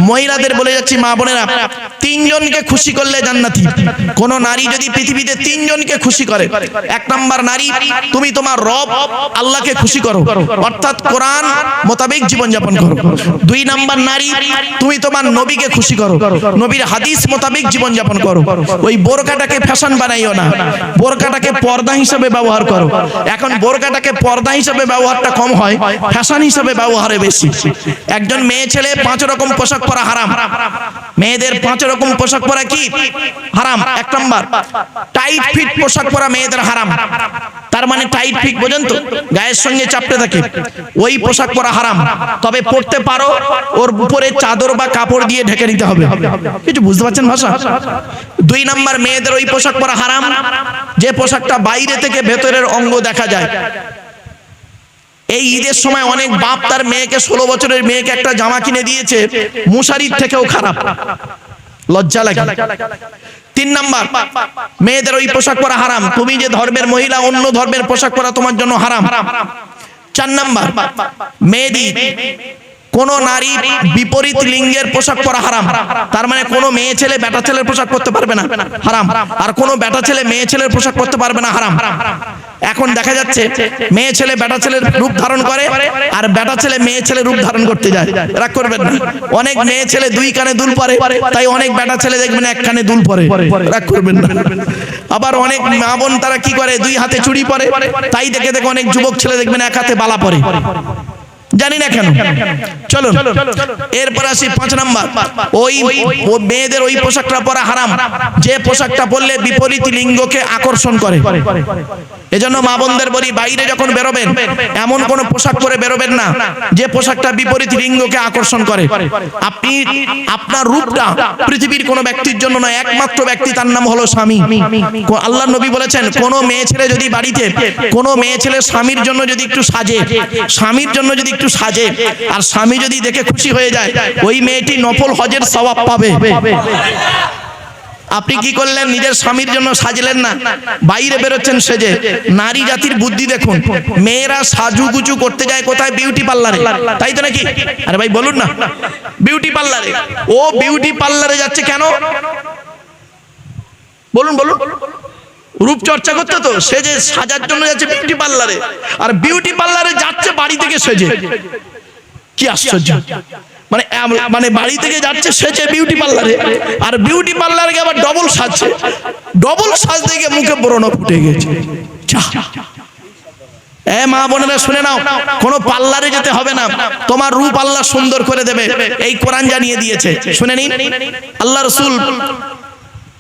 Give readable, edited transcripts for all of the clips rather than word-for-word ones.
মহিলাদের বলে যাচ্ছি, মা বোনেরা, তিনজনকে খুশি করলে জান্নাতি। কোন নারী যদি পৃথিবীতে তিনজনকে খুশি করে, এক নাম্বার নারী, তুমি তোমার রব আল্লাহকে খুশি করো, অর্থাৎ কোরআন মোতাবেক জীবনযাপন করো। দুই নাম্বার নারী, তুমি তোমার নবীকে খুশি করো, নবীর হাদিস মোতাবেক জীবনযাপন করো। ওই বোরকাটাকে ফ্যাশন বানাইও না, বোরকাটাকে পর্দা হিসেবে ব্যবহার করো। এখন বোরকাটাকে পর্দা হিসেবে ব্যবহারটা কম হয়, ফ্যাশন হিসেবে ব্যবহারে বেশি। একজন মেয়ে ছেলে 5 রকম পোশাক পরা হারাম। মেয়েদের 5 রকম পোশাক পরা কি হারাম? এক নাম্বার, টাইট ফিট পোশাক পরা মেয়েদের হারাম। তার মানে টাইট ফিট বোঝেন তো, গায়ের সঙ্গে চাপতে থাকে, ওই পোশাক পরা হারাম। তবে পড়তে পারো, ওর উপরে চাদর বা কাপড় দিয়ে ঢেকে নিতে হবে। কিছু বুঝতে পারছেন ভাষা? 2 নাম্বার, মেয়েদের ওই পোশাক পরা হারাম যে পোশাকটা বাইরে থেকে ভেতরের অঙ্গ দেখা যায়। এই ঈদের সময় অনেক বাপ তার মেয়েকে, 16 বছরের মেয়েকে একটা জামা কিনে দিয়েছে, মুশারির থেকেও খারাপ, লজ্জা লাগে। 3 নাম্বার, মেয়েদের ওই পোশাক পরা হারাম। তুমি যে ধর্মের মহিলা, অন্য ধর্মের পোশাক পরা তোমার জন্য হারাম। 4 নাম্বার, মেয়েদি কোন নারী বিপরীত লিঙ্গের পোশাক পরা হারাম। তার মানে কোন মেয়ে ছেলে বেটা ছেলের পোশাক পরতে পারবে না, হারাম। আর কোন বেটা ছেলে মেয়ে ছেলের পোশাক পরতে পারবে না, হারাম। এখন দেখা যাচ্ছে মেয়ে ছেলে বেটা ছেলের রূপ ধারণ করে, আর বেটা ছেলে মেয়ে ছেলে রূপ ধারণ করতে যায়। রাগ করবেন না, অনেক মেয়ে ছেলে 2 কানে দুল পরে, তাই অনেক বেটা ছেলে দেখবেন 1 কানে দুল পরে। রাগ করবেন না। আবার অনেক মা বোন তারা কি করে, 2 হাতে চুড়ি পরে, তাই দেখে দেখে অনেক যুবক ছেলে দেখবেন 1 হাতে বালা পরে। জানি না কেন। চলো এরপর আসি 5 নাম্বার, ওই মেয়েদের ওই পোশাকটা পরা হারাম যে পোশাকটা পরলে বিপরীত লিঙ্গকে আকর্ষণ করে। এজন্য মা বোনদের বলি, বাইরে যখন বেরোবেন এমন কোন পোশাক পরে বেরোবেন না যে পোশাকটা বিপরীত লিঙ্গকে আকর্ষণ করে। আপনি আপনার রূপটা পৃথিবীর কোন ব্যক্তির জন্য নয়, একমাত্র ব্যক্তি, তার নাম হলো স্বামী। আল্লাহর নবী বলেছেন, কোন মেয়ে ছেলে যদি বাড়িতে, কোন মেয়ে ছেলে স্বামীর জন্য যদি একটু সাজে, স্বামীর জন্য যদি একটু সাজে, আর স্বামী যদি দেখে খুশি হয়ে যায়, ওই মেয়েটি নফল হজের সওয়াব পাবে। আপনি কি করলেন, নিজের স্বামীর জন্য সাজলেন না, বাইরে বেরোচ্ছেন সেজে। নারী জাতির বুদ্ধি দেখুন, মেয়েরা সাজুগুজু করতে যায় কোথায়? বিউটি পার্লারে, তাই তো নাকি? আরে ভাই বলুন না, বিউটি পার্লারে। ও বিউটি পার্লারে যাচ্ছে কেন? বলুন বলুন। রূপচর্চা করতে তো, সেজে সাজার জন্য যাচ্ছে বিউটি পার্লারে, আর বিউটি পার্লারে যাচ্ছে বাড়ি থেকে সেজে। কি আশ্চর্য! মানে বাড়ি থেকে যাচ্ছে সেজে বিউটি পার্লারে, আর বিউটি পার্লারে আবার ডবল সাজছে। ডবল সাজ দেখে মুখে ব্রণ ফুটে গেছে। মা বোনেরা শুনে নাও, কোন পার্লারে যেতে হবে না, তোমার রূপ আল্লাহ সুন্দর করে দেবে, এই কোরআন জানিয়ে দিয়েছে। শুনে নিন,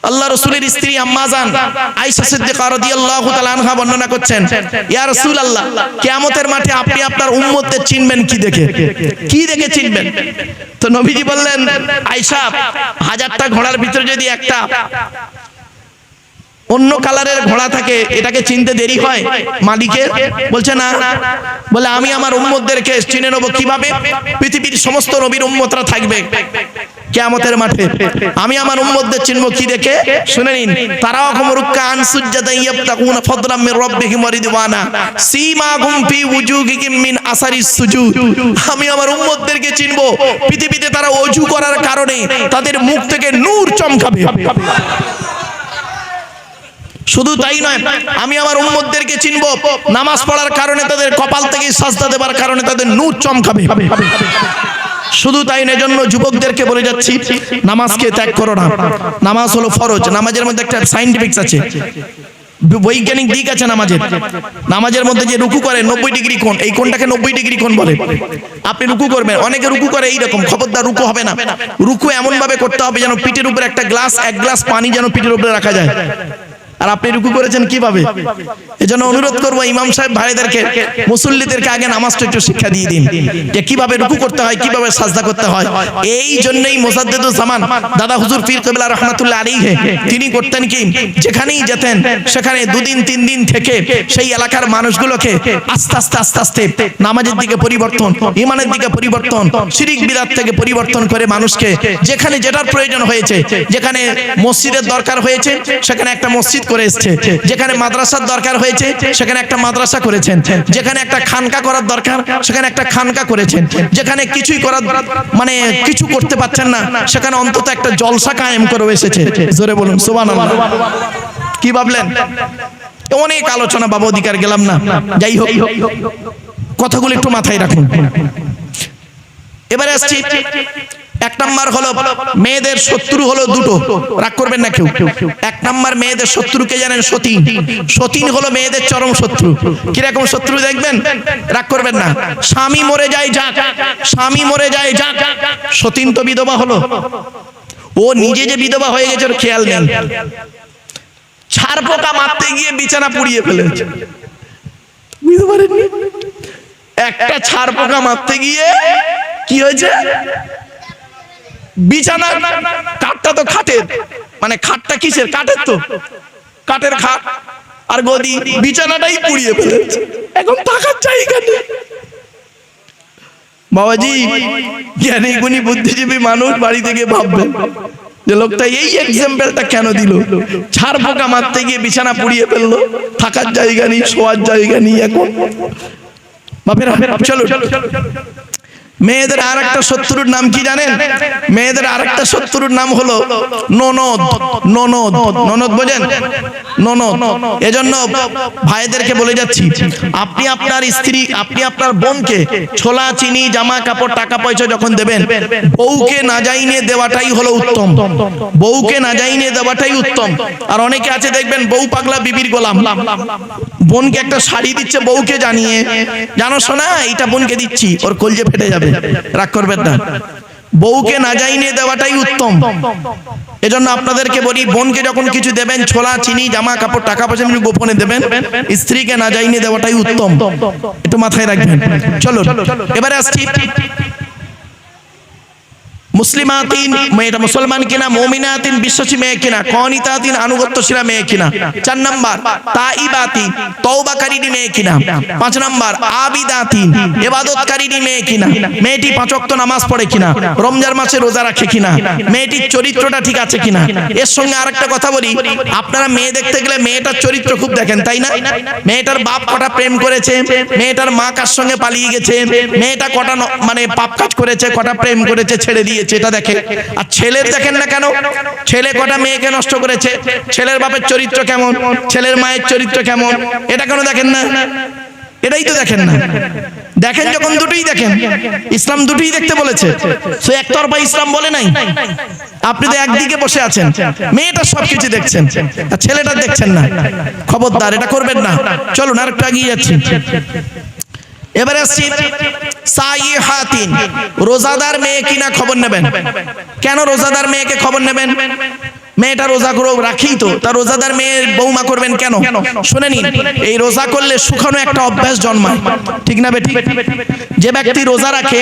আল্লাহ রাসূলের স্ত্রী আম্মা জান আয়েশা সিদ্দিকা রাদিয়াল্লাহু তাআলা আনহা বর্ণনা করছেন, ইয়া রাসূলুল্লাহ, কিয়ামতের মাঠে আপনি আপনার উম্মতদের চিনবেন কি দেখে? কি দেখে চিনবেন? তো নবীজি বললেন, আয়েশা, 1000টা ঘোড়ার ভিতরে যদি একটা অন্য কালারের ঘোড়া থাকে, এটাকে চিনতে দেরি হয় মালিকের? বলছে না। বলে, আমি আমার উম্মতদেরকে চিনে নেব কিভাবে? পৃথিবীর সমস্ত নবীর উম্মতরা থাকবে কিয়ামতের মাঠে, আমি আমার উম্মতদের চিনব কি দেখে? শুনে নিন, তারাহুম রুকআন সুজদান ইয়াবতাগুনা ফাদলাম মির রাব্বিহিম ওয়া রিদওয়ানা সীমাহুম ফি ওয়ুজুহিহিম মিন আসারিস সুজুদ। আমি আমার উম্মতদেরকে চিনব পৃথিবীতে তারা ওযু করার কারণে তাদের মুখ থেকে নূর চমকাবে। শুধু তাই নয়, আমি আমার উম্মতদেরকে চিনব নামাজ পড়ার কারণে, তাদের কপাল থেকে সাজদা দেবার কারণে তাদের নূর চমকাবে। শুধু তাই না, এজন্য যুবকদেরকে বলে যাচ্ছি, নামাজকে ত্যাগ করো না। নামাজ হলো ফরজ। নামাজের মধ্যে একটা সায়েন্টিফিক্স আছে, বৈজ্ঞানিক দিক আছে নামাজের। নামাজের মধ্যে যে রুকু করে 90 ডিগ্রি কোণ, এই কোণটাকে 90 ডিগ্রি কোণ বলে। আপনি রুকু করবেন, অনেকে রুকু করে এইরকম, খবরদার রুকু হবে না। রুকু এমন ভাবে করতে হবে যেন পিঠের উপরে একটা গ্লাস, 1 গ্লাস পানি যেন পিঠের উপরে রাখা যায়। আর আপনি রুকু করেছেন কিভাবে? এজন্য অনুরোধ করব ইমাম সাহেব ভাইদেরকে, মুসল্লিদেরকে আগে নামাজটা একটু শিক্ষা দিয়ে দিন, যে কিভাবে রুকু করতে হয়, কিভাবে সাজদা করতে হয়। এই জন্যই মুজাদ্দিদুজ জামান দাদা হুজুর পীর কিবলা রাহমাতুল্লাহ আলাইহি তিনি করতেন কি, যেখানেই যেতেন সেখানে 2 দিন 3 দিন থেকে সেই এলাকার মানুষগুলোকে আস্তে আস্তে নামাজের দিকে পরিবর্তন, ঈমানের দিকে পরিবর্তন, শিরক বিদআত থেকে পরিবর্তন করে মানুষকে যেখানে যেটার প্রয়োজন হয়েছে, যেখানে মসজিদের দরকার হয়েছে সেখানে একটা মসজিদ করে এসছে। যেখানে মাদ্রাসার দরকার হয়েছে সেখানে একটা মাদ্রাসা করেছেন, যেখানে একটা খানকা করার দরকার সেখানে একটা খানকা করেছেন, যেখানে কিছুই করার মানে কিছু করতে পারছেন না সেখানে অন্তত একটা জলসা কায়েম করে এসেছে। জোরে বলুন সুবহানাল্লাহ। কি ভাবলেন? অনেক আলোচনা বাবা, অধিকার গেলাম না, যাই হোক কথাগুলো একটু মাথায় রাখুন। এবারে আসছি, এক নাম্বার হলো মেয়েদের শত্রু হলো দুটো, রাগ করবেন না কেউ। এক নাম্বার মেয়েদের শত্রু কে জানেন? সতীন। সতীন হলো মেয়েদের চরম শত্রু। কিরকম শত্রু দেখবেন, রাগ করবেন না। স্বামী মরে যায় যাক, স্বামী মরে যায় যাক, সতীন তো বিধবা হলো, ও নিজে যে বিধবা হয়ে গেছে ওর খেয়াল নেই। ছাড় পোকা মারতে গিয়ে বিছানা পুড়িয়ে ফেলেছে, বুঝতে পারেননি? একটা ছাড় পোকা মারতে গিয়ে কি হয়েছে? বিছানা, কাঠটা তো খাটের, মানে খাটটা কিসের? কাঠের, তো কাঠের খাট আর গদি, বিছানাটাই পুড়িয়ে ফেলেছে। এখন থাকার জায়গা নেই। বাবাজি, জ্ঞানী গুণী বুদ্ধিজীবী মানুষ বাড়ি থেকে ভাববে যে লোকটা এই এক্সাম্পলটা কেন দিল? ছাড় পোকা মারতে গিয়ে বিছানা পুড়িয়ে ফেললো, থাকার জায়গা নেই, শোয়ার জায়গা নেই। এখন বাপেরা চলো, মেয়েদের আর একটা শত্রুর নাম কি জানেন? মেয়েদের আর একটা শত্রুর নাম হলো ননদ। ননদ, ননদ বোঝেন? ননদ। এজন্য ভাইদেরকে বলে যাচ্ছি, আপনি আপনার স্ত্রী, আপনি আপনার বোনকে ছোলা, চিনি, জামা কাপড়, টাকা পয়সা যখন দেবেন, বউকে না জানিয়ে দেওয়াটাই হলো উত্তম। বউকে না জানিয়ে দেওয়াটাই উত্তম। আর অনেকে আছে দেখবেন বউ পাগলা বিবির গোলাম, বোনকে একটা শাড়ি দিচ্ছে বউকে জানিয়ে, জানো শোনা এইটা বোনকে দিচ্ছি, ওর কলজে ফেটে যাবে। রাগ করবেন না, বউকে না জানিয়ে দেওয়াটাই উত্তম। এজন্য আপনাদেরকে বলি, বোনকে যখন কিছু দেবেন, ছোলা, চিনি, জামা কাপড়, টাকা পয়সা গোপনে দেবেন, স্ত্রীকে না জানিয়ে দেওয়াটাই উত্তম। একটু মাথায় রাখবেন। চলো এবারে আসছি, মুসলিমাতিন, মেয়েটা মুসলমান কিনা, মুমিনাতিন, বিশ্বাসী মেয়ে কিনা, কনিতাতিন, আনুগত্যশীলা মেয়ে কিনা। 4 নাম্বার তাইবাতিন, তওবাকারী মেয়ে কিনা। 5 নাম্বার আবিদাতিন, ইবাদতকারী মেয়ে কিনা। মেয়েটি 5 ওয়াক্ত নামাজ পড়ে কিনা, রমজান মাসে রোজা রাখে কিনা, মেয়েটির চরিত্রটা ঠিক আছে কিনা। এর সঙ্গে আরেকটা কথা বলি, আপনারা মেয়ে দেখতে গেলে মেয়েটার চরিত্র খুব দেখেন, তাই না? মেয়েটার বাপ কটা প্রেম করেছে, মেয়েটার মা কার সঙ্গে পালিয়ে গেছে, মেয়েটা কটা মানে পাপ কাজ করেছে, কটা প্রেম করেছে, ছেড়ে দিয়ে, এটা দেখে। আর ছেলের দেখেন না কেন? ছেলে কটা মেয়েকে নষ্ট করেছে, ছেলের বাপের চরিত্র কেমন, ছেলের মায়ের চরিত্র কেমন, এটা কেন দেখেন না? এটাই তো দেখেন না। দেখেন যখন দুটোই দেখেন। ইসলাম দুটোই দেখতে বলেছে, সে একতরফা ইসলাম বলে নাই। আপনি তো একদিকে বসে আছেন, মেয়েটা সবকিছু দেখছেন আর ছেলেটা দেখছেন না। খবরদার, এটা করবেন না। চলুন আর একটু এগিয়ে যাচ্ছি। এবারে আসছি সাইহাতিন, রোজাদার মেয়ে কিনা খবর নেবেন। কেন রোজাদার মেয়েকে খবর নেবেন? মেয়েটা রোজা করে রাখেই তো, তার রোজাদার মেয়ের বৌমা করবেন কেন? শুনে নিন, এই রোজা করলে শুকানো একটা অভ্যাস জন্মায়, ঠিক না বেটি? যে ব্যক্তি রোজা রাখে,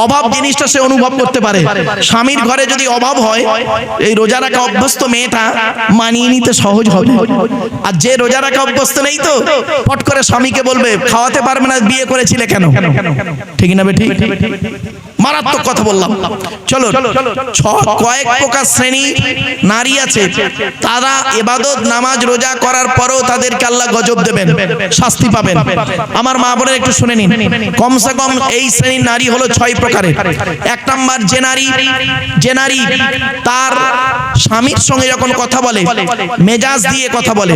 অভাব জিনিসটা সে অনুভব করতে পারে। স্বামীর ঘরে যদি অভাব হয়, এই রোজা রাখা অভ্যস্ত মেয়েটা মানিয়ে নিতে সহজ হবে। আর যে রোজা রাখা অভ্যস্ত নেই তো, ফট করে স্বামীকে বলবে খাওয়াতে পারবে না, বিয়ে করেছিলে কেন? ঠিক না বেটি? মারাত্মক কথা বললাম। চলো, কয়েক প্রকার শ্রেণী নারী আছে, তারা ইবাদত, নামাজ, রোজা করার পরেও তাদেরকে আল্লাহ গজব দেবেন, শাস্তি পাবেন। আমার মা বোনের একটু শুনে নিন, কমসে কম এই শ্রেণীর নারী হলো 6 প্রকারের। 1 নাম্বার, যে নারী তার স্বামীর সঙ্গে যখন কথা বলে মেজাজ দিয়ে কথা বলে।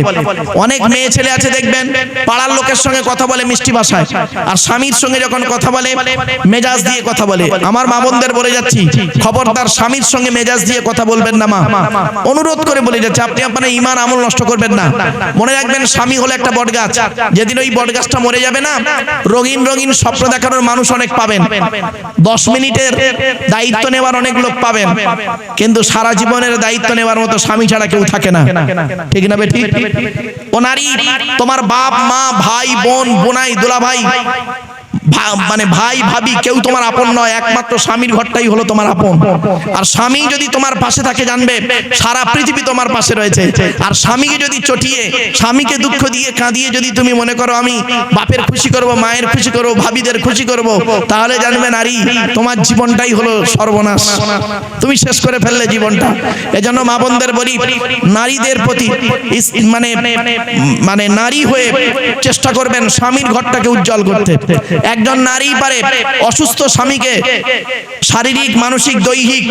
অনেক মেয়ে ছেলে আছে দেখবেন পাড়ার লোকের সঙ্গে কথা বলে মিষ্টি ভাষায়, আর স্বামীর সঙ্গে যখন কথা বলে মেজাজ দিয়ে কথা বলে। আমার মা বোনদের বলে যাচ্ছি, খবরদার স্বামীর সঙ্গে মেজাজ দিয়ে কথা বলবেন না। মা, অনুরোধ করে বলে যাচ্ছে, আপনি আপনার ঈমান আমল নষ্ট করবেন না। মনে রাখবেন, স্বামী হলো একটা বটগাছ, যেদিন ওই বটগাছটা মরে যাবে না, রঙিন রঙিন স্বপ্ন দেখানোর মানুষ অনেক পাবেন, 10 মিনিটের দায়িত্ব নেওয়ার অনেক লোক পাবেন, কিন্তু সারা জীবনের দায়িত্ব নেওয়ার মতো স্বামী ছাড়া কেউ থাকে না, ঠিক না বেটি? ও নারী, তোমার বাপ, মা, ভাই, বোন, বোনাই, দুলা ভাই, মানে ভাই ভাবি কেউ তোমার আপন নয়, একমাত্র স্বামীর ঘরটাই হলো তোমার আপন। আর স্বামী যদি তোমার পাশে থাকে জানবে সারা পৃথিবী তোমার পাশে রয়েছে। আর স্বামীকে যদি চটিয়ে, স্বামীকে দুঃখ দিয়ে কাঁদিয়ে যদি তুমি মনে করো আমি বাপের খুশি করব, মায়ের খুশি করব, ভাবিদের খুশি করব, তাহলে জানবে নারী তোমার জীবনটাই হলো সর্বনাশ, তুমি শেষ করে ফেললে জীবনটা। এজন্য মা বোনদের বলি, নারীদের প্রতি মানে মানে নারী হয়ে চেষ্টা করবেন স্বামীর ঘরটাকে উজ্জ্বল করতে। একজন নারী পারে অসুস্থ স্বামীকে শারীরিক, মানসিক, দৈহিক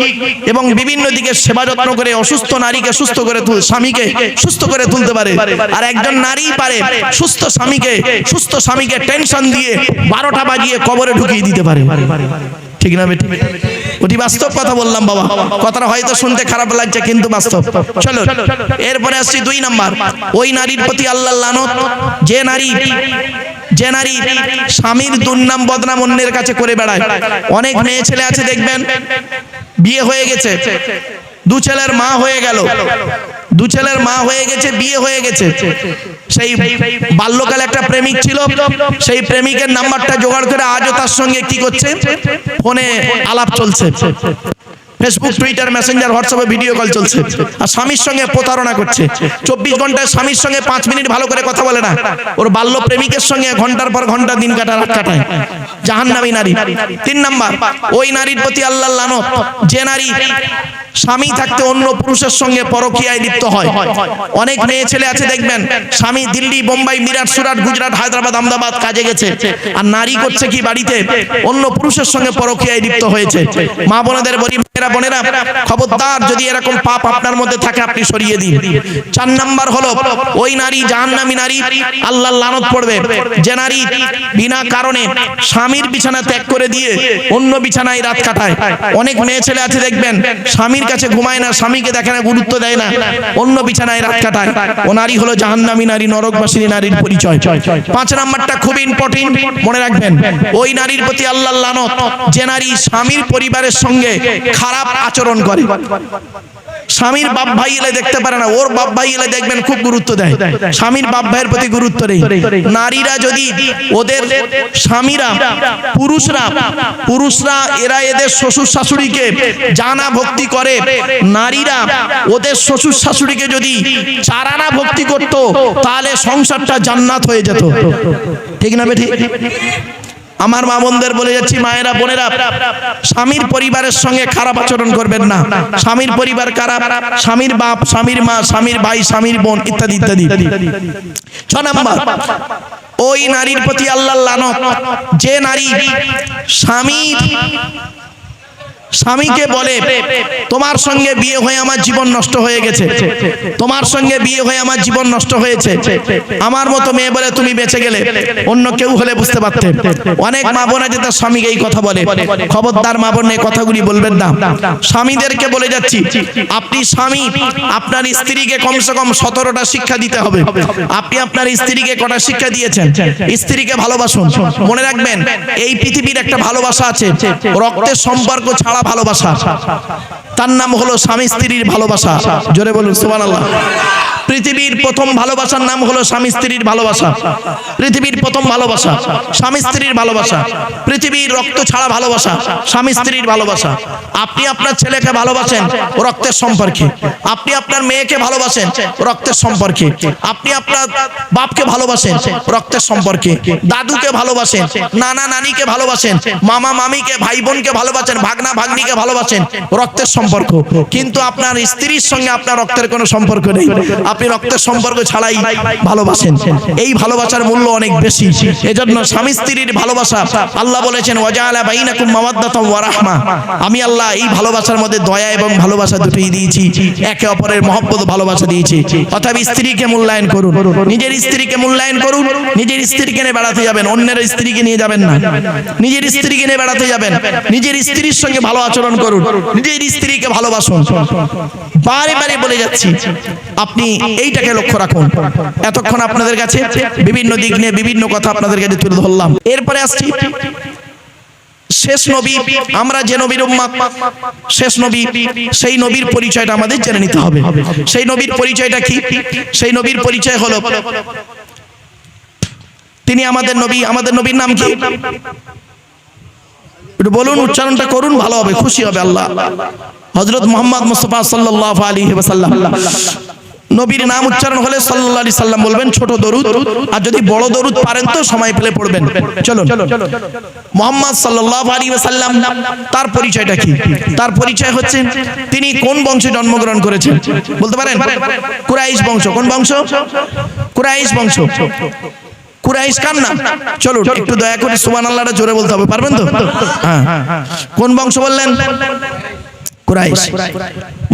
এবং বিভিন্ন দিকে সেবা যত্ন করে অসুস্থ নারীকে সুস্থ করে স্বামীকে সুস্থ করে তুলতে পারে। আর একজন নারী পারে সুস্থ স্বামীকে টেনশন দিয়ে 12টা বাজিয়ে কবরে ঢুকিয়ে দিতে পারে। ঠিক না বেটি? ওটি বাস্তব কথা বললাম বাবা, কথাটা হয়তো শুনতে খারাপ লাগছে কিন্তু বাস্তব। চলো এরপরে আসছি 2 নাম্বার, ওই নারীর প্রতি আল্লাহর লানত যে নারী স্বামীর দুর্নাম বদনাম অন্যের কাছে করে বেড়ায়। অনেক মেয়ে ছেলে আছে দেখবেন বিয়ে হয়ে গেছে, 2 ছেলের মা হয়ে গেল, 2 ছেলের মা হয়ে গেছে, বিয়ে হয়ে গেছে। সেই বাল্যকালে একটা প্রেমিক ছিল, সেই প্রেমিকের নাম্বারটা জোগাড় করে আজও তার সঙ্গে কি করছে, ফোনে আলাপ চলছে, ফেসবুক, টুইটার, মেসেঞ্জার, হোয়াটসঅ্যাপে ভিডিও কল চলছে। আর স্বামীর সঙ্গে প্রতারণা করছে। 24 ঘন্টায় স্বামীর সঙ্গে 5 মিনিট ভালো করে কথা বলে না, ওর বাল্য প্রেমিকের সঙ্গে ঘন্টার পর ঘন্টা দিন কাটায়, রাত কাটায়। জাহান্নামী নারী। 3 নাম্বার, ওই নারীর প্রতি আল্লাহর লানত যে নারী স্বামী থাকতে অন্য পুরুষের সঙ্গে পরকীয়ায় লিপ্ত হয়। অনেক মেয়ে ছেলে আছে দেখবেন স্বামী দিল্লি, বোম্বাই, মিরাট, সুরাট, গুজরাট, হায়দ্রাবাদ, আহমেদাবাদ কাজে গেছে, আর নারী করছে কি বাড়িতে অন্য পুরুষের সঙ্গে পরকীয়ায় লিপ্ত হয়েছে। মা বোনেদের বলি, বোনেরা খবরদার, যদি এরকম পাপ আপনার মধ্যে থাকে আপনি সরিয়ে দিন। 4 নাম্বার হলো ওই নারী জাহান্নামী নারী, আল্লাহর লানত পড়বে যে নারী বিনা কারণে স্বামীর বিছানা ত্যাগ করে দিয়ে অন্য বিছানায় রাত কাটায়। অনেক মেয়ে ছেলে আছে দেখবেন স্বামীর কাছে ঘুমায় না, স্বামীকে দেখে না, গুরুত্ব দেয় না, অন্য বিছানায় রাত কাটায়। ও নারী হলো জাহান্নামী নারী, নরকবাসিনী নারীর পরিচয়। 5 নাম্বারটা খুব ইম্পর্টেন্ট, মনে রাখবেন, ওই নারীর প্রতি আল্লাহর লানত যে নারী স্বামীর পরিবারের সঙ্গে খারাপ আচরণ করে। স্বামীর বাপ ভাই এলে দেখতে পারে না, ওর বাপ ভাই এলে দেখবেন খুব গুরুত্ব দেয়, স্বামীর বাপ ভাইয়ের প্রতি গুরুত্ব নেই। নারীরা যদি ওদের স্বামীরা, পুরুষরা এরা এদের শ্বশুর শাশুড়িকে জানা ভক্তি করে, নারীরা ওদের শ্বশুর শাশুড়িকে যদি 4 আনা ভক্তি করত তাহলে সংসারটা জান্নাত হয়ে যেত। ঠিক না বেটি? আমার মা বোনদের বলে যাচ্ছি, মায়েরা, বোনেরা, স্বামীর পরিবারের সঙ্গে খারাপ আচরণ করবেন না। স্বামীর পরিবার কারা? স্বামীর বাপ, স্বামীর মা, স্বামীর ভাই, স্বামীর বোন, ইত্যাদি ইত্যাদি। 6 নাম্বার, ওই নারীর প্রতি আল্লাহর লানত যে নারী স্বামীকে বলে তোমার সঙ্গে বিয়ে হয়ে আমার জীবন নষ্ট হয়ে গেছে, তোমার সঙ্গে বিয়ে হয়ে আমার জীবন নষ্ট হয়েছে, আমার মতো মেয়ে বলে তুমি বেঁচে গেলে, অন্য কেউ হলে বুঝতে পারতে। অনেক মা বোন আছে তার স্বামীকে এই কথা বলে। খবরদার মা বোন, এই কথাগুলি বলবেন না। স্বামীদেরকে বলে যাচ্ছি, আপনি স্বামী, আপনার স্ত্রীকে কমসে কম 17টা শিক্ষা দিতে হবে। আপনি আপনার স্ত্রীকে কটা শিক্ষা দিয়েছেন? স্ত্রীকে ভালোবাসুন। মনে রাখবেন, এই পৃথিবীর একটা ভালোবাসা আছে, রক্তের সম্পর্ক ছাড়া ভালোবাসা, তার নাম হলো স্বামী স্ত্রীর ভালোবাসা। জোরে বলুন সুবহানাল্লাহ। পৃথিবীর প্রথম ভালোবাসার নাম হলো স্বামী স্ত্রীর ভালোবাসা। পৃথিবীর প্রথম ভালোবাসা স্বামী স্ত্রীর ভালোবাসা, পৃথিবীর রক্ত ছাড়া ভালোবাসা, স্বামী স্ত্রীর ভালোবাসা। আপনি আপনার ছেলেকে ভালোবাসেন রক্তের সম্পর্কে, আপনি আপনার মেয়েকে ভালোবাসেন রক্তের সম্পর্কে, আপনি আপনার বাপকে ভালোবাসেন রক্তের সম্পর্কে, দাদুকে ভালোবাসেন, নানা নানিকে ভালোবাসেন, মামা মামিকে, ভাই বোনকে ভালোবাসেন, ভাগনা ভাগ্নিকে ভালোবাসেন রক্তের সম্পর্ক। কিন্তু আপনার স্ত্রীর সঙ্গে আপনার রক্তের কোনো সম্পর্ক নেই, আপনি রক্তের সম্পর্ক ছাড়াই ভালোবাসেন। এই ভালোবাসার মূল্য অনেক বেশি। এজন্য স্বামী স্ত্রীর ভালোবাসা আল্লাহ বলেছেন ওয়াজাআলা বাইনাকুম মাওয়াদ্দাতাম ওয়া রাহমা, আমি আল্লাহ এই ভালোবাসার মধ্যে দয়া এবং ভালোবাসা দুটোই দিয়েছি, একে অপরের মহব্বত ভালোবাসা দিয়েছি। অতএব স্ত্রীকে মূল্যায়ন করুন, নিজের স্ত্রীকে মূল্যায়ন করুন। নিজের স্ত্রীকে নিয়ে বেড়াতে যাবেন, অন্যের স্ত্রীকে নিয়ে যাবেন না। নিজের স্ত্রীকে নিয়ে বেড়াতে যাবেন, নিজের স্ত্রীর সঙ্গে ভালো আচরণ করুন, নিজের স্ত্রীকে ভালোবাসুন। বারে বারে বলে যাচ্ছি, আপনি এইটাকে লক্ষ্য রাখুন। এতক্ষণ আপনাদের কাছে বিভিন্ন দিক নিয়ে বিভিন্ন কথা আপনাদের কাছে তুলে ধরলাম। এরপরে আসছি শেষ নবী, আমরা যে নবীর উম্মত, শেষ নবী, সেই নবীর পরিচয়টা আমাদের জেনে নিতে হবে। সেই নবীর পরিচয়টা কি? সেই নবীর পরিচয় হলো তিনি আমাদের নবী। আমাদের নবীর নাম কি? একটু বলুন, উচ্চারণটা করুন, ভালো হবে, খুশি হবে আল্লাহ। হযরত মুহাম্মদ মুস্তাফা সাল্লাল্লাহু আলাইহি ওয়াসাল্লাম। নবীর নাম উচ্চারণ হলে সাল্লাল্লাহু আলাইহি সাল্লাম বলবেন, ছোট দরুদ, আর যদি বড় দরুদ পারেন তো সময় পেলে পড়বেন। চলুন, মুহাম্মদ সাল্লাল্লাহু আলাইহি ওয়াসাল্লাম, তার পরিচয়টা কি? তার পরিচয় হচ্ছে তিনি কোন বংশে জন্মগ্রহণ করেছেন বলতে পারেন? কুরাইশ বংশ। কোন বংশ? কুরাইশ বংশ। কুরাইশ কার নাম? চলুন একটু দয়া করে সুবহানাল্লাহটা জোরে বলতে হবে, পারবেন তো? হ্যাঁ। কোন বংশ বললেন? কুরাইশ।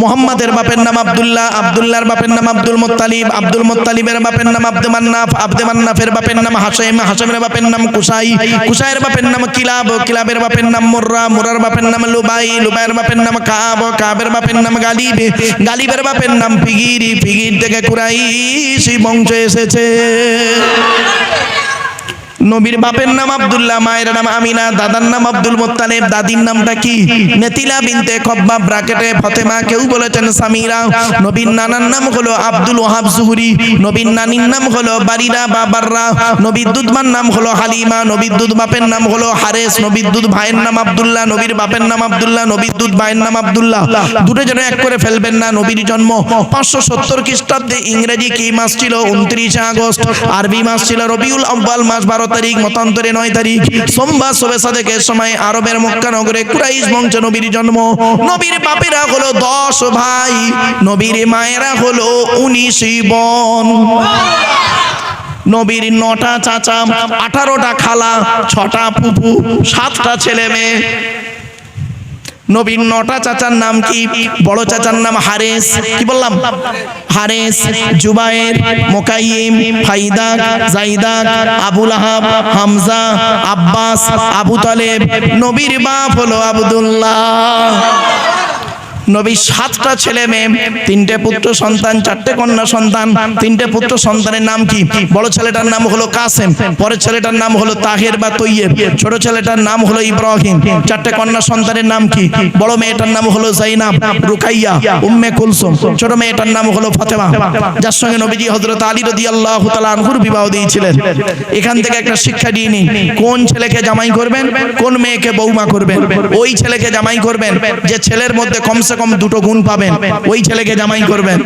মুহাম্মাদের বাপের নাম আব্দুল্লাহ, আব্দুল্লাহর বাপের নাম আব্দুল মুত্তালিব, আব্দুল মুত্তালিবের বাপের নাম আব্দে মান্নাফ, আব্দে মান্নাফের বাপের নাম হাশিম, হাশিমের বাপের নাম কুসাই, কুসাইয়ের বাপের নাম কিলাব, কিলাবের বাপের নাম মুররা, মুরার বাপের নাম লুবাই, লুবাইয়ের বাপের নাম কাব, কাবের বাপের নাম গালিব, গালিবের বাপের নাম ফিগির, ফিগির থেকে কুরাইশ বংশ এসেছে। নবীর বাপের নাম আব্দুল্লাহ, মায়ের নাম আমিনা, দাদার নাম আব্দুল মুত্তালিব, দাদির নামটা কি? নেতিলা বিনতে খব্বাব, ব্র্যাকেটে ফাতেমা, কেউ বলেছেন সামিরা। নবীর নানার নাম হলো আব্দুল ওয়াহাব জুহরি, নবীর নানির নাম হলো বারিরা বা বাররা, নবীর দুধমার নাম হলো হালিমা, নবীর দুধ বাপের নাম হলো হারেস, নবীর দুধ ভাইয়ের নাম আব্দুল্লাহ, নবীর বাপের নাম আব্দুল্লাহ, নবীর দুধ ভাইয়ের নাম আব্দুল্লাহ। দুটো জন এক করে ফেলবেন না। নবীর জন্ম 570 খ্রিস্টাব্দে, ইংরেজি কি মাস ছিল? 29 আগস্ট, আরবি মাস ছিল রবিউল আউয়াল মাস 12 তারিখ, মতান্তরে 9 তারিখ, সোমবার শবে সাদেকের সময় আরবের মক্কা নগরে কুরাইশ বংশ নবীর জন্ম। নবীর বাপেরা হলো 10 ভাই, নবীর মায়েরা হলো 19 বোন। নবীর 9টা চাচা, 18টা খালা, 6টা ফুফু, 7টা ছেলে মেয়ে। নবীর 9টা চাচার নাম কি? বড় চাচার নাম হারেস, কি বললাম? হারেস, জুবায়ের, মুকাইয়িম, ফাইদা, জাইদা, আবু লাহাব, হামজা, আব্বাস, আবু তালেব। নবীর বাপ হলো আব্দুল্লাহ। নবীর 7টা ছেলে মেয়ে, 3টে পুত্র সন্তান, 4টে কন্যা সন্তান। 3টে পুত্র সন্তানের নাম কি? বড় ছেলেটার নাম হলো কাসেম, পরের ছেলেটার নাম হলো তাহের বা তৈয়েব, ছোট ছেলেটার নাম হলো ইব্রাহিম। 4টে কন্যা সন্তানের নাম কি? বড় মেয়েটার নাম হলো যায়নাব, রুকাইয়া, উম্মে কুলসুম, ছোট মেয়েটার নাম হলো ফাতেমা, যার সঙ্গে নবীজি হযরত আলী রাদিয়াল্লাহু তাআলা আনহুর বিবাহ দিয়েছিলেন। এখান থেকে একটা শিক্ষা দিয়ে নিন, কোন ছেলেকে জামাই করবেন, কোন মেয়েকে বৌমা করবেন। ওই ছেলেকে জামাই করবেন যে ছেলের মধ্যে কমসে কম 2টো গুণ পাবেন, ওই ছেলেকে জামাই করবেন।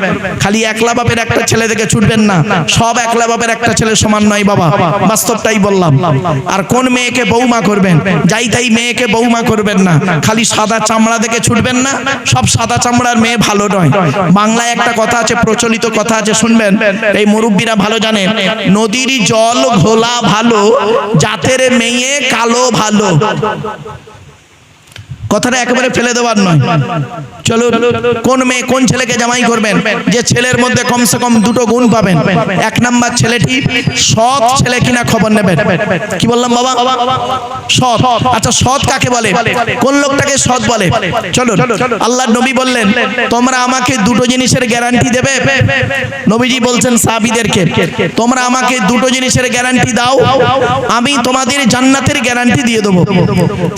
খালি একলা বাপের একটা ছেলে থেকে ছুটবেন না, সব একলা বাপের একটা ছেলে সমান নয় বাবা, বাস্তবটাই বললাম। আর কোন মেয়েকে বৌমা করবেন, যাই তাই মেয়েকে বৌমা করবেন না। খালি সাদা চামড়া দেখে ছুটবেন না, সব সাদা চামড়ার মেয়ে ভালো নয়। বাংলায় একটা কথা আছে, প্রচলিত কথা আছে, শুনবেন, এই মুরব্বীরা ভালো জানেন, নদীর জল ঘোলা ভালো, জাতের মেয়ে কালো ভালো। কথাটা একেবারে ফেলে দেওয়ার নয়। চলো, কোন মেয়ে কোন ছেলেকে জামাই করবেন যে ছেলের মধ্যে কমসে কম 2টো গুণ পাবেন। 1 নাম্বার ছেলেটি সৎ ছেলে কিনা খবর নেবেন। কি বললাম বাবা? সৎ। আচ্ছা, সৎ কাকে বলে? কোন লোকটাকে সৎ বলে? চলো, আল্লাহর নবী বললেন, তোমরা আমাকে 2টো জিনিসের গ্যারান্টি দেবে। নবীজি বলছেন সাহাবীদেরকে, তোমরা আমাকে 2টো জিনিসের গ্যারান্টি দাও, আমি তোমাদের জান্নাতের গ্যারান্টি দিয়ে দেবো।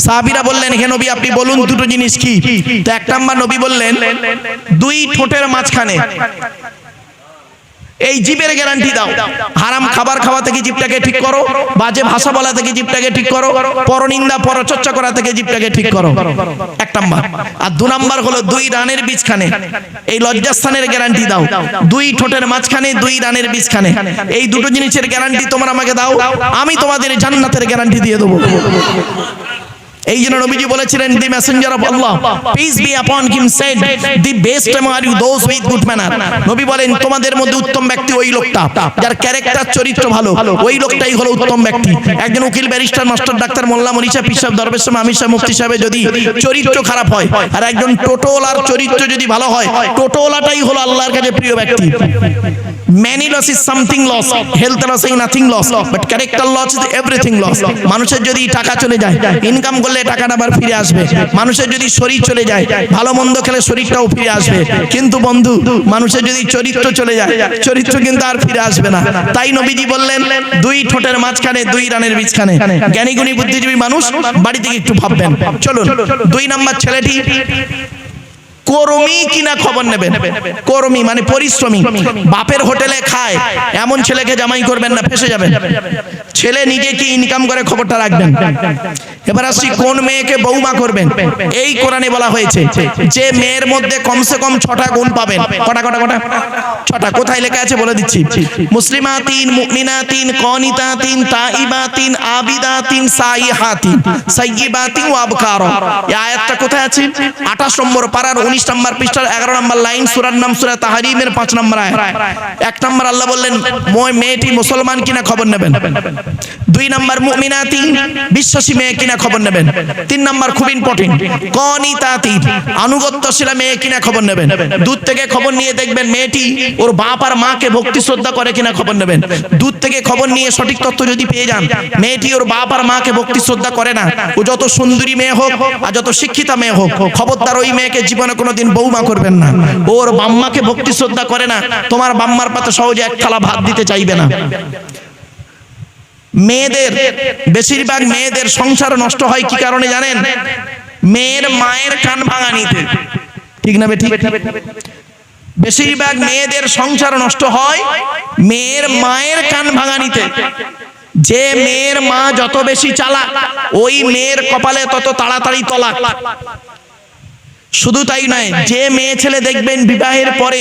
সাহাবীরা বললেন, হে নবী আপনি বলুন 2টো জিনিস কি? তো 1 নাম্বার নবী বললেন, 2 ঠোঁটের মাঝখানে এই জিভের গ্যারান্টি দাও। হারাম খাবার খাওয়া থেকে জিভটাকে ঠিক করো, বাজে ভাষা বলা থেকে জিভটাকে ঠিক করো, পরনিন্দা পরচর্চা করা থেকে জিভটাকে ঠিক করো। 1 নাম্বার। আর 2 নাম্বার হলো 2 রানের বীজখানে এই লজ্জাস্থানের গ্যারান্টি দাও। 2 ঠোঁটের মাঝখানে, 2 রানের বীজখানে, এই 2টো জিনিসের গ্যারান্টি তোমরা আমাকে দাও, আমি তোমাদের জান্নাতের গ্যারান্টি দিয়ে দেবো। এই জন্য নবীজি বলেছিলেন, দি Messenger of Allah peace be আপন হিম shed, the best among you those with good manner। নবী বলেন, তোমাদের মধ্যে উত্তম ব্যক্তি ওই লোকটা যার ক্যারেক্টার, চরিত্র ভালো, ওই লোকটাই হলো উত্তম ব্যক্তি। একজন উকিল, ব্যারিস্টার, মাস্টার, ডাক্তার, মোল্লা, মনীষা, পীর সাহেব, দরবেশ সাহেব, আমির সাহেব, মুফতি সাহেব যদি চরিত্র খারাপ হয়, আর একজন টোটোলার চরিত্র যদি ভালো হয়, টোটোলাটাই হলো আল্লাহর কাছে প্রিয় ব্যক্তি। Many loss is something loss, health loss is nothing loss, but character loss is everything loss। মানুষের যদি টাকা চলে যায়, ইনকাম করলে টাকাটা আবার ফিরে আসবে। মানুষের যদি শরীর চলে যায়, ভালো মন্দ খেলে শরীরটাও ফিরে আসবে। কিন্তু বন্ধু, মানুষের যদি চরিত্র চলে যায়, চরিত্র কিন্তু আর ফিরে আসবে না। তাই নবীজি বললেন, 2 ঠোঁটের মাঝখানে, 2 রানের বীজখানে। জ্ঞানী গুণী বুদ্ধিজীবী মানুষ বাড়ি থেকে একটু ভাববেন। চলুন, 2 নাম্বার ছেলেটি কর্মী কিনা খবর নেবেন। কর্মী মানে পরিশ্রমী, বাপের হোটেলে খায় এমন ছেলেকে জামাই করবেন না, ফেসে যাবেন। ছেলে নিজে কি ইনকাম করে খবরটা রাখবেন। এবার আসছি কোন মেয়েকে বৌমা করবেন। এই কোরআনে বলা হয়েছে যে মেয়ের মধ্যে কমসে কম 6টা গুণ পাবেন। কটা কটা কটা 6টা। কোথায় লেখা আছে বলে দিচ্ছি। মুসলিমাতিন, মুমিনাতিন, কনিতাতিন, তাইবাতিন, আবিদাতিন, সাইহাতিন, সাইয়্যিবাতিন ওয়া আবকারা। এই আয়াতটা কোথায় আছে? 28 নম্বর পারার 19 নম্বর পৃষ্ঠার 11 নম্বর লাইন, সূরার নাম সূরা তাহরিমের 5 নম্বর আয়াত। 1 নম্বর আল্লাহ বললেন মেয়েটি মুসলমান কিনা খবর নেবেন। 2 নম্বর মুমিনাতিন, বিশ্বাসী মেয়ে কিনা খবর নেবেন। 3 নম্বর খুব ইম্পর্টেন্ট, কনিতাতিন, আনুগত্যশীল মেয়ে কিনা খবর নেবেন। দূর থেকে খবর নিয়ে দেখবেন মেয়েটি ওর বাপ আর মাকে ভক্তি শ্রদ্ধা করে কিনা খবর নেবেন। দূর থেকে খবর নিয়ে সঠিক তথ্য যদি পেয়ে যান মেয়েটি ওর বাপ আর মাকে ভক্তি শ্রদ্ধা করে না, ও যত সুন্দরী মেয়ে হোক আর যত শিক্ষিতা মেয়ে হোক, খবরদার ওই মেয়েকে জীবনে কোনোদিন বৌমা করবেন না। ওর বাম্মাকে ভক্তি শ্রদ্ধা করে না, তোমার বাম্মার পাতে সহজে এক থালা ভাত দিতে চাইবে না। মেয়েদের, বেশিরভাগ মেয়েদের সংসার নষ্ট হয় কি কারণে জানেন? মেয়ের মায়ের কান ভাঙানিতে। ঠিক না বেঠিক? বেশিরভাগ মেয়েদের সংসার নষ্ট হয় মেয়ের মায়ের কান ভাঙানিতে। যে মেয়ের মা যত বেশি চালাক ওই মেয়ের কপালে তত তাড়াতাড়ি তলাক। শুধু তাই নয়, যে মেয়ে ছেলে দেখবেন বিবাহের পরে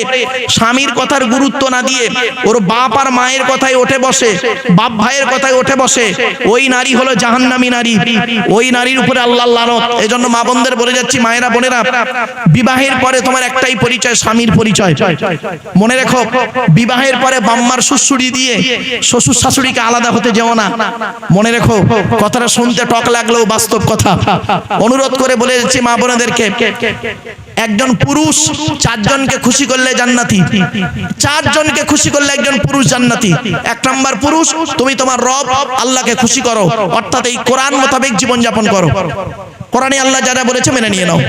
স্বামীর কথার গুরুত্ব না দিয়ে ওর বাপ আর মায়ের কথায় ওঠে বসে, বাপ ভাইয়ের কথায় ওঠে বসে, ওই নারী হলো জাহান্নামী নারী। ওই নারীর উপরে আল্লাহর লানত। এজন্য মা বোনদের বলে যাচ্ছি, মায়েরা বোনেরা, বিবাহের পরে তোমার একটাই পরিচয়, স্বামীর পরিচয়। মনে রেখো, বিবাহের পরে বাম্মার শ্বশুরি দিয়ে শ্বশুর শাশুড়িকে আলাদা হতে যেও না। মনে রেখো, কথাটা শুনতে টক লাগলেও বাস্তব কথা। অনুরোধ করে বলে যাচ্ছি মা বোনেদেরকে, একজন পুরুষ 4 জনকে খুশি করলে জান্নাতি। 4 জনকে খুশি করলে একজন পুরুষ জান্নাতি। 1 নম্বর পুরুষ, তুমি তোমার রব আল্লাহকে খুশি করো, অর্থাৎ এই কোরআন মোতাবেক জীবন যাপন করো। কোরআনে আল্লাহ যারা বলেছে মেনে নিয়ে নাও।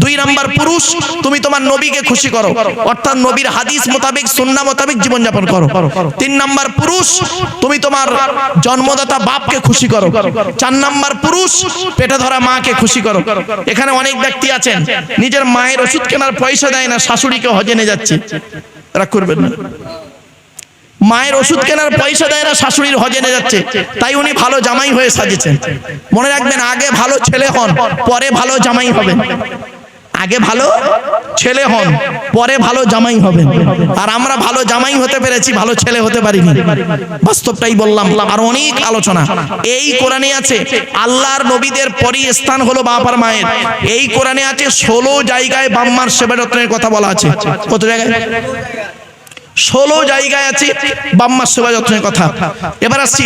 2 নম্বর পুরুষ, তুমি তোমার নবীকে খুশি করো, অর্থাৎ নবীর হাদিস মোতাবেক সুন্নাহ মোতাবেক জীবন যাপন করো। 3 নম্বর পুরুষ, তুমি তোমার জন্মদাতা বাপকে খুশি করো। 4 নম্বর পুরুষ, পেটে ধরা মাকে খুশি করো। এখানে অনেক ব্যক্তি আছেন নিজের মায়ের ওষুধ কেনার পয়সা দেয় না, শাশুড়িকে হজে নিয়ে যাচ্ছে। রাগ করবেন না। মায়ের ওষুধ কেনার পয়সা দেয় না, শাশুড়ির হজে নিয়ে যাচ্ছে, তাই উনি ভালো জামাই হয়ে সাজেছেন। মনে রাখবেন, আগে ভালো ছেলে হন, পরে ভালো জামাই হবেন। আগে ভালো ছেলে হন, পরে ভালো জামাই হবেন। আর আমরা ভালো জামাই হতে পেরেছি, ভালো ছেলে হতে পারিনি। বাস্তবটাই বললাম। আর অনেক আলোচনা এই কোরআনে আছে। আল্লাহর নবীদের পরই স্থান হলো বাপ আর মায়ের। এই কোরআনে আছে 16 জায়গায় বাম্মার সেবা যত্নের কথা বলা আছে। কত জায়গায়? 16 জায়গায় আছে বাম্মার সেবা যত্নের কথা। এবার আসছি